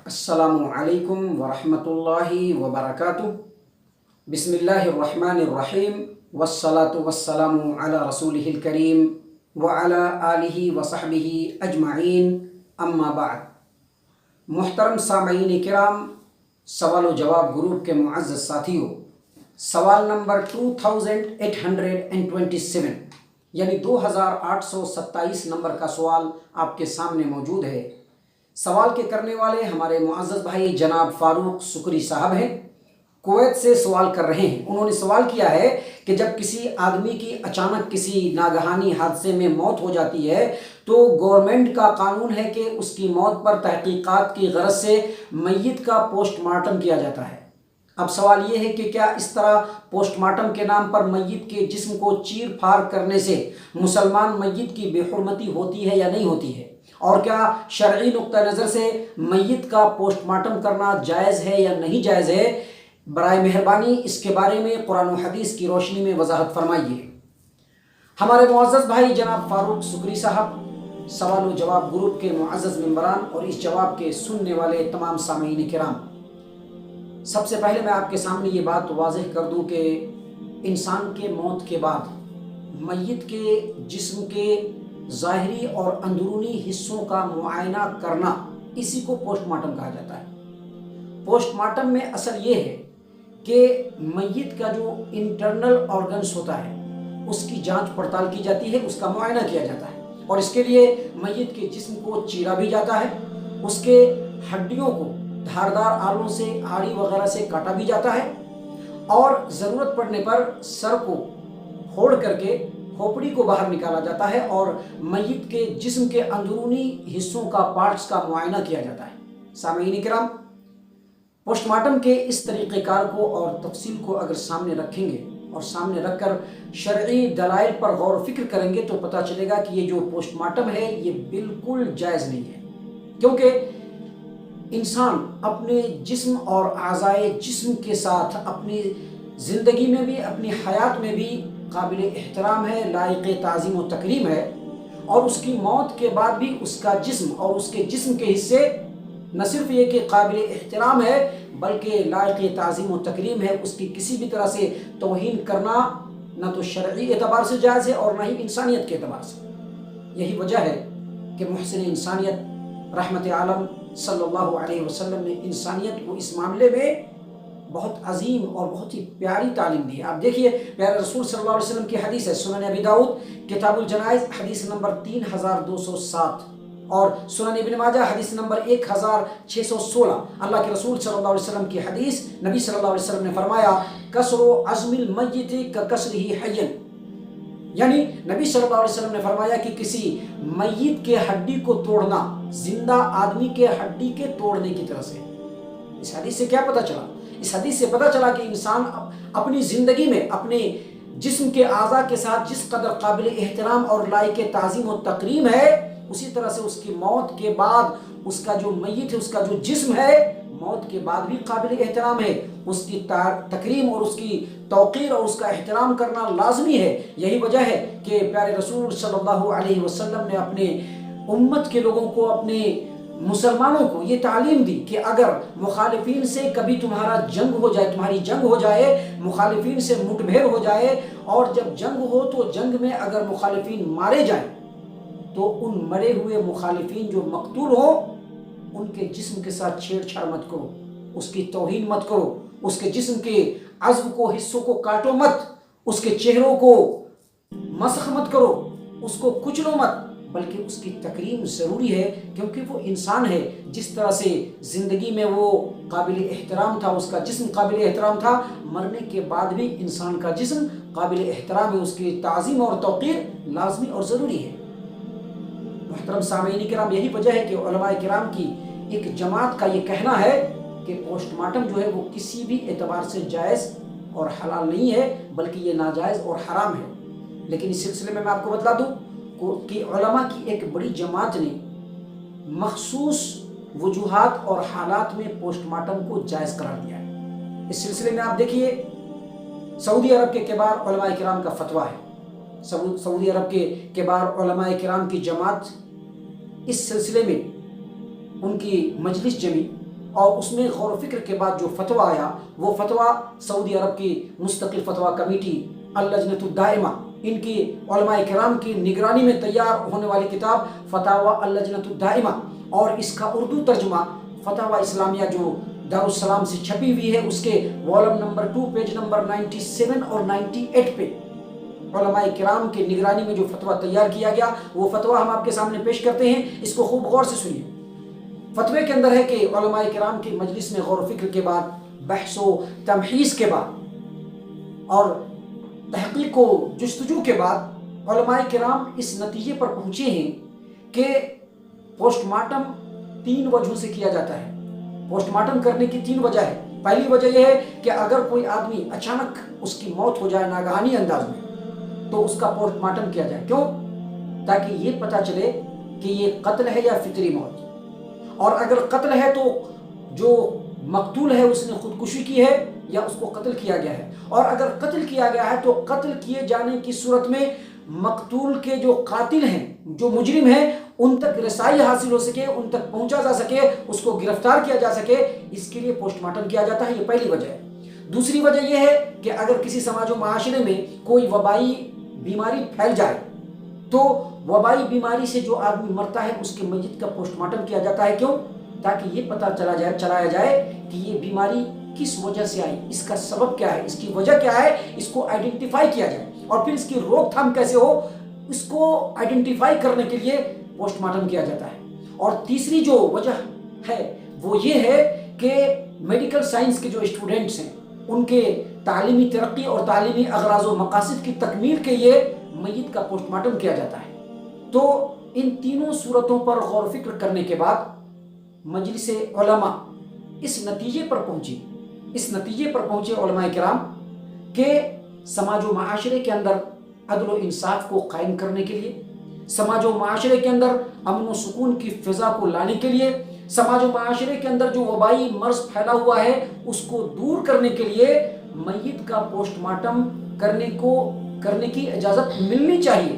السلام علیکم ورحمۃ اللہ وبرکاتہ۔ بسم اللہ الرحمن الرحیم والصلاة والسلام علی رسولہ الکریم وعلی آلہ وصحبہ اجمعین، اما بعد۔ محترم سامعین کرام، سوال و جواب گروپ کے معزز ساتھیوں، سوال نمبر 2827 یعنی 2827 نمبر کا سوال آپ کے سامنے موجود ہے۔ سوال کے کرنے والے ہمارے معزز بھائی جناب فاروق سکری صاحب ہیں، کویت سے سوال کر رہے ہیں۔ انہوں نے سوال کیا ہے کہ جب کسی آدمی کی اچانک کسی ناگہانی حادثے میں موت ہو جاتی ہے تو گورنمنٹ کا قانون ہے کہ اس کی موت پر تحقیقات کی غرض سے میت کا پوسٹ مارٹم کیا جاتا ہے۔ اب سوال یہ ہے کہ کیا اس طرح پوسٹ مارٹم کے نام پر میت کے جسم کو چیر پھاڑ کرنے سے مسلمان میت کی بے حرمتی ہوتی ہے یا نہیں ہوتی ہے، اور کیا شرعی نقطہ نظر سے میت کا پوسٹ مارٹم کرنا جائز ہے یا نہیں جائز ہے؟ برائے مہربانی اس کے بارے میں قرآن و حدیث کی روشنی میں وضاحت فرمائیے۔ ہمارے معزز بھائی جناب فاروق سکری صاحب، سوال و جواب گروپ کے معزز ممبران اور اس جواب کے سننے والے تمام سامعین کرام، سب سے پہلے میں آپ کے سامنے یہ بات واضح کر دوں کہ انسان کے موت کے بعد میت کے جسم کے ظاہری اور اندرونی حصوں کا معائنہ کرنا، اسی کو پوسٹ مارٹم کہا جاتا ہے۔ پوسٹ مارٹم میں اصل یہ ہے کہ میت کا جو انٹرنل آرگنز ہوتا ہے اس کی جانچ پڑتال کی جاتی ہے، اس کا معائنہ کیا جاتا ہے، اور اس کے لیے میت کے جسم کو چیرا بھی جاتا ہے، اس کے ہڈیوں کو دھاردار آلوں سے، آڑی وغیرہ سے کاٹا بھی جاتا ہے، اور ضرورت پڑنے پر سر کو پھوڑ کر کے کھوپڑی کو باہر نکالا جاتا ہے اور میت کے جسم کے اندرونی حصوں کا پارٹس کا معائنہ کیا جاتا ہے۔ سامعین کرام، پوسٹ مارٹم کے اس طریقہ کار کو اور تفصیل کو اگر سامنے رکھیں گے اور سامنے رکھ کر شرعی دلائل پر غور و فکر کریں گے تو پتہ چلے گا کہ یہ جو پوسٹ مارٹم ہے یہ بالکل جائز نہیں ہے، کیونکہ انسان اپنے جسم اور اعضائے جسم کے ساتھ اپنی زندگی میں بھی، اپنی حیات میں بھی قابل احترام ہے، لائق تعظیم و تکریم ہے، اور اس کی موت کے بعد بھی اس کا جسم اور اس کے جسم کے حصے نہ صرف یہ کہ قابل احترام ہے بلکہ لائق تعظیم و تکریم ہے۔ اس کی کسی بھی طرح سے توہین کرنا نہ تو شرعی اعتبار سے جائز ہے اور نہ ہی انسانیت کے اعتبار سے۔ یہی وجہ ہے کہ محسن انسانیت رحمت عالم صلی اللہ علیہ وسلم نے انسانیت کو اس معاملے میں بہت عظیم اور بہت ہی پیاری تعلیم دی ہے۔ آپ دیکھیے، پیارے رسول صلی اللہ علیہ وسلم کی حدیث ہے، سنن ابی داؤد کتاب الجنائز حدیث نمبر 3207، اور سنن ابن ماجہ حدیث نمبر 1616۔ اللہ کے رسول صلی اللہ علیہ وسلم کی حدیث، نبی صلی اللہ علیہ وسلم نے فرمایا، کسر عظم المیت ککسرہ حیا، یعنی نبی صلی اللہ علیہ وسلم نے فرمایا کہ کسی میت کے ہڈی کو توڑنا زندہ آدمی کے ہڈی کے توڑنے کی طرح سے۔ اس حدیث سے کیا پتہ چلا؟ اس حدیث سے پتہ چلا کہ انسان اپنی زندگی میں اپنے جسم کے اعضاء کے ساتھ جس قدر قابل احترام اور لائق تعظیم و تکریم ہے، اسی طرح سے اس کی موت کے بعد اس کا جو میت ہے، اس کا جو جسم ہے، موت کے بعد بھی قابل احترام ہے۔ اس کی تکریم اور اس کی توقیر اور اس کا احترام کرنا لازمی ہے۔ یہی وجہ ہے کہ پیارے رسول صلی اللہ علیہ وسلم نے اپنے امت کے لوگوں کو، اپنے مسلمانوں کو یہ تعلیم دی کہ اگر مخالفین سے کبھی تمہاری جنگ ہو جائے، مخالفین سے مٹ بھیڑ ہو جائے، اور جب جنگ ہو تو جنگ میں اگر مخالفین مارے جائیں تو ان مرے ہوئے مخالفین جو مقتول ہوں ان کے جسم کے ساتھ چھیڑ چھاڑ مت کرو، اس کی توہین مت کرو، اس کے جسم کے عضو کو، حصوں کو کاٹو مت، اس کے چہروں کو مسخ مت کرو، اس کو کچلو مت، بلکہ اس کی تکریم ضروری ہے، کیونکہ وہ انسان ہے۔ جس طرح سے زندگی میں وہ قابل احترام تھا، اس کا جسم قابل احترام تھا، مرنے کے بعد بھی انسان کا جسم قابل احترام ہے، اس کی تعظیم اور توقیر لازمی اور ضروری ہے۔ محترم سامعین کرام، یہی وجہ ہے کہ علماء کرام کی ایک جماعت کا یہ کہنا ہے کہ پوسٹ مارٹم جو ہے وہ کسی بھی اعتبار سے جائز اور حلال نہیں ہے، بلکہ یہ ناجائز اور حرام ہے۔ لیکن اس سلسلے میں آپ کو بتلا دوں کہ علماء کی ایک بڑی جماعت نے مخصوص وجوہات اور حالات میں پوسٹ مارٹم کو جائز قرار دیا ہے۔ اس سلسلے میں آپ دیکھیے، سعودی عرب کے کبار علماء کرام کا فتویٰ ہے، سعودی عرب کے کبار علماء کرام کی جماعت اس سلسلے میں ان کی مجلس جمی اور اس میں غور و فکر کے بعد جو فتویٰ آیا وہ فتویٰ سعودی عرب کی مستقل فتویٰ کمیٹی اللجنۃ الدائمہ، ان کی علماء کرام کی نگرانی میں تیار ہونے والی کتاب فتاوی اللجنۃ الدائمہ، اور اس کا اردو ترجمہ فتاوی اسلامیہ جو دارالسلام سے چھپی ہوئی ہے، اس کے والم نمبر 2 پیج نمبر 97 اور 98 پہ علماء کرام کی نگرانی میں جو فتویٰ تیار کیا گیا وہ فتویٰ ہم آپ کے سامنے پیش کرتے ہیں، اس کو خوب غور سے سنیے۔ فتوے کے اندر ہے کہ علماء کرام کی مجلس میں غور و فکر کے بعد، بحث و تمحیص کے بعد اور تحقیق و جستجو کے بعد علماء کرام اس نتیجے پر پہنچے ہیں کہ پوسٹ مارٹم 3 وجہوں سے کیا جاتا ہے۔ پوسٹ مارٹم کرنے کی 3 وجہ ہے۔ پہلی وجہ یہ ہے کہ اگر کوئی آدمی اچانک اس کی موت ہو جائے ناگہانی انداز میں تو اس کا پوسٹ مارٹم کیا جائے۔ کیوں؟ تاکہ یہ پتہ چلے کہ یہ قتل ہے یا فطری موت، اور اگر قتل ہے تو جو مقتول ہے اس نے خودکشی کی ہے یا اس کو قتل کیا گیا ہے، اور اگر قتل کیا گیا ہے تو قتل کیے جانے کی صورت میں مقتول کے جو قاتل ہیں، جو مجرم ہیں، ان تک رسائی حاصل ہو سکے، ان تک پہنچا جا سکے، اس کو گرفتار کیا جا سکے، اس کے لیے پوسٹ مارٹم کیا جاتا ہے۔ یہ پہلی وجہ ہے۔ دوسری وجہ یہ ہے کہ اگر کسی سماج و معاشرے میں کوئی وبائی بیماری پھیل جائے تو وبائی بیماری سے جو آدمی مرتا ہے اس کے میت کا پوسٹ مارٹم کیا جاتا ہے۔ کیوں؟ تاکہ یہ پتہ چلایا جائے کہ یہ بیماری کس وجہ سے آئی، اس کا سبب کیا ہے، اس کی وجہ کیا ہے، اس کو آئیڈینٹیفائی کیا جائے، اور پھر اس کی روک تھام کیسے ہو، اس کو آئیڈینٹیفائی کرنے کے لیے پوسٹ مارٹم کیا جاتا ہے۔ اور تیسری جو وجہ ہے وہ یہ ہے کہ میڈیکل سائنس کے جو اسٹوڈنٹس ہیں ان کے تعلیمی ترقی اور تعلیمی اغراض و مقاصد کی تکمیل کے لیے میت کا پوسٹ مارٹم کیا جاتا ہے۔ تو ان تینوں صورتوں پر غور و فکر کرنے کے بعد مجلس علماء اس نتیجے پر پہنچے علماء کرام کہ سماج و معاشرے کے اندر عدل و انصاف کو قائم کرنے کے لیے، سماج و معاشرے کے اندر امن و سکون کی فضا کو لانے کے لیے، سماج و معاشرے کے اندر جو وبائی مرض پھیلا ہوا ہے اس کو دور کرنے کے لیے میت کا پوسٹ مارٹم کرنے کی اجازت ملنی چاہیے۔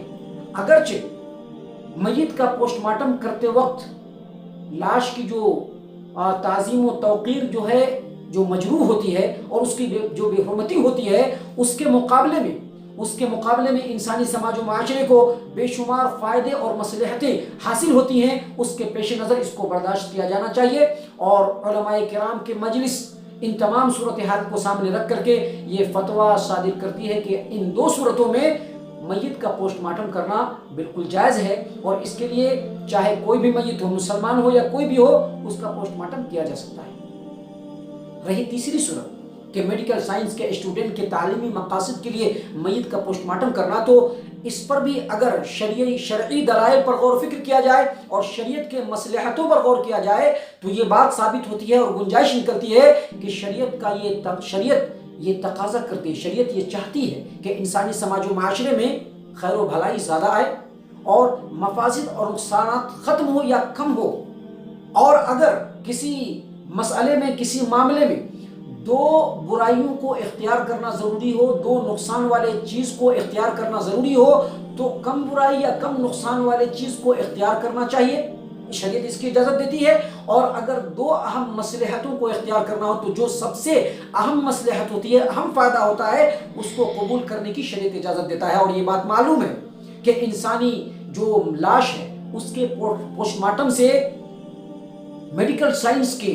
اگرچہ میت کا پوسٹ مارٹم کرتے وقت لاش کی جو تعظیم و توقیر جو ہے، جو مجروح ہوتی ہے اور اس کی جو بے حرمتی ہوتی ہے، اس کے مقابلے میں انسانی سماج و معاشرے کو بے شمار فائدے اور مصلحتیں حاصل ہوتی ہیں، اس کے پیش نظر اس کو برداشت کیا جانا چاہیے۔ اور علماء کرام کے مجلس ان تمام صورتحال کو سامنے رکھ کر کے یہ فتویٰ صادر کرتی ہے کہ ان 2 صورتوں میں میت کا پوسٹ مارٹم کرنا بالکل جائز ہے، اور اس کے لیے چاہے کوئی بھی میت ہو، مسلمان ہو یا کوئی بھی ہو، اس کا پوسٹ مارٹم کیا جا سکتا ہے۔ رہی تیسری صورت کہ میڈیکل سائنس کے اسٹوڈنٹ کے تعلیمی مقاصد کے لیے میت کا پوسٹ مارٹم کرنا، تو اس پر بھی اگر شرعی دلائل پر غور و فکر کیا جائے اور شریعت کے مصلحتوں پر غور کیا جائے تو یہ بات ثابت ہوتی ہے اور گنجائش نکلتی ہے کہ شریعت یہ تقاضا کرتی ہے، شریعت یہ چاہتی ہے کہ انسانی سماج و معاشرے میں خیر و بھلائی زیادہ آئے اور مفاسد اور نقصانات ختم ہو یا کم ہو، اور اگر کسی مسئلے میں، کسی معاملے میں 2 برائیوں کو اختیار کرنا ضروری ہو، 2 نقصان والے چیز کو اختیار کرنا ضروری ہو، تو کم برائی یا کم نقصان والے چیز کو اختیار کرنا چاہیے، شریعت اس کی اجازت دیتی ہے۔ اور اگر 2 اہم مصلحتوں کو اختیار کرنا ہو تو جو سب سے اہم مصلحت ہوتی ہے، اہم فائدہ ہوتا ہے، اس کو قبول کرنے کی شریعت اجازت دیتا ہے۔ اور یہ بات معلوم ہے کہ انسانی جو لاش ہے اس کے پوسٹ مارٹم سے میڈیکل سائنس کے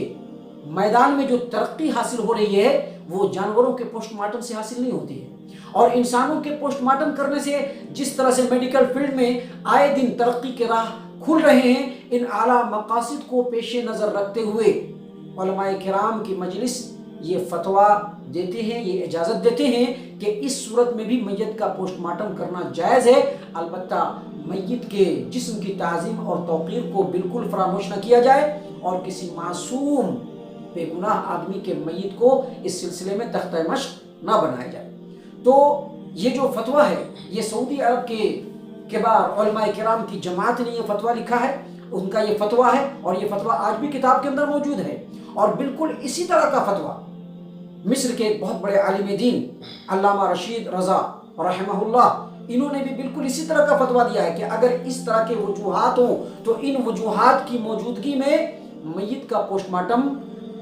میدان میں جو ترقی حاصل ہو رہی ہے وہ جانوروں کے پوسٹ مارٹم سے حاصل نہیں ہوتی ہے، اور انسانوں کے پوسٹ مارٹم کرنے سے جس طرح سے میڈیکل فیلڈ میں آئے دن ترقی کے راہ کھل رہے ہیں، ان اعلیٰ مقاصد کو پیش نظر رکھتے ہوئے علماء کرام کی مجلس یہ فتویٰ دیتے ہیں، یہ اجازت دیتے ہیں کہ اس صورت میں بھی میت کا پوسٹ مارٹم کرنا جائز ہے، البتہ میت کے جسم کی تعظیم اور توقیر کو بالکل فراموش نہ کیا جائے، اور کسی معصوم بے گناہ آدمی کے میت کو اس سلسلے میں تختہ مشق نہ بنایا جائے۔ تو یہ جو فتویٰ ہے یہ سعودی عرب کے کبار علماء کرام کی جماعت نے یہ فتویٰ لکھا ہے، ان کا یہ فتویٰ ہے، اور یہ فتویٰ آج بھی کتاب کے اندر موجود ہے۔ اور بالکل اسی طرح کا فتویٰ مصر کے ایک بہت بڑے عالم دین علامہ رشید رضا رحمہ اللہ، انہوں نے بھی بالکل اسی طرح کا فتویٰ دیا ہے کہ اگر اس طرح کے وجوہات ہوں تو ان وجوہات کی موجودگی میں میت کا پوسٹ مارٹم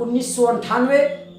1998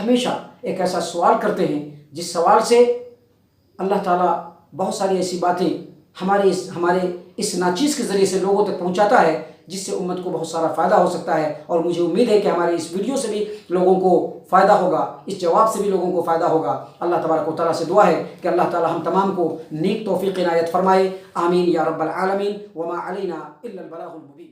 ہمیشہ ایک ایسا سوال کرتے ہیں جس سوال سے اللہ تعالیٰ بہت ساری ایسی باتیں ہمارے اس ناچیز کے ذریعے سے لوگوں تک پہنچاتا ہے جس سے امت کو بہت سارا فائدہ ہو سکتا ہے، اور مجھے امید ہے کہ ہمارے اس ویڈیو سے بھی لوگوں کو فائدہ ہوگا، اس جواب سے بھی لوگوں کو فائدہ ہوگا۔ اللہ تبارک و تعالیٰ سے دعا ہے کہ اللہ تعالیٰ ہم تمام کو نیک توفیق عنایت فرمائے، آمین یا رب العالمین، وما علینا الا البلاغ المبین۔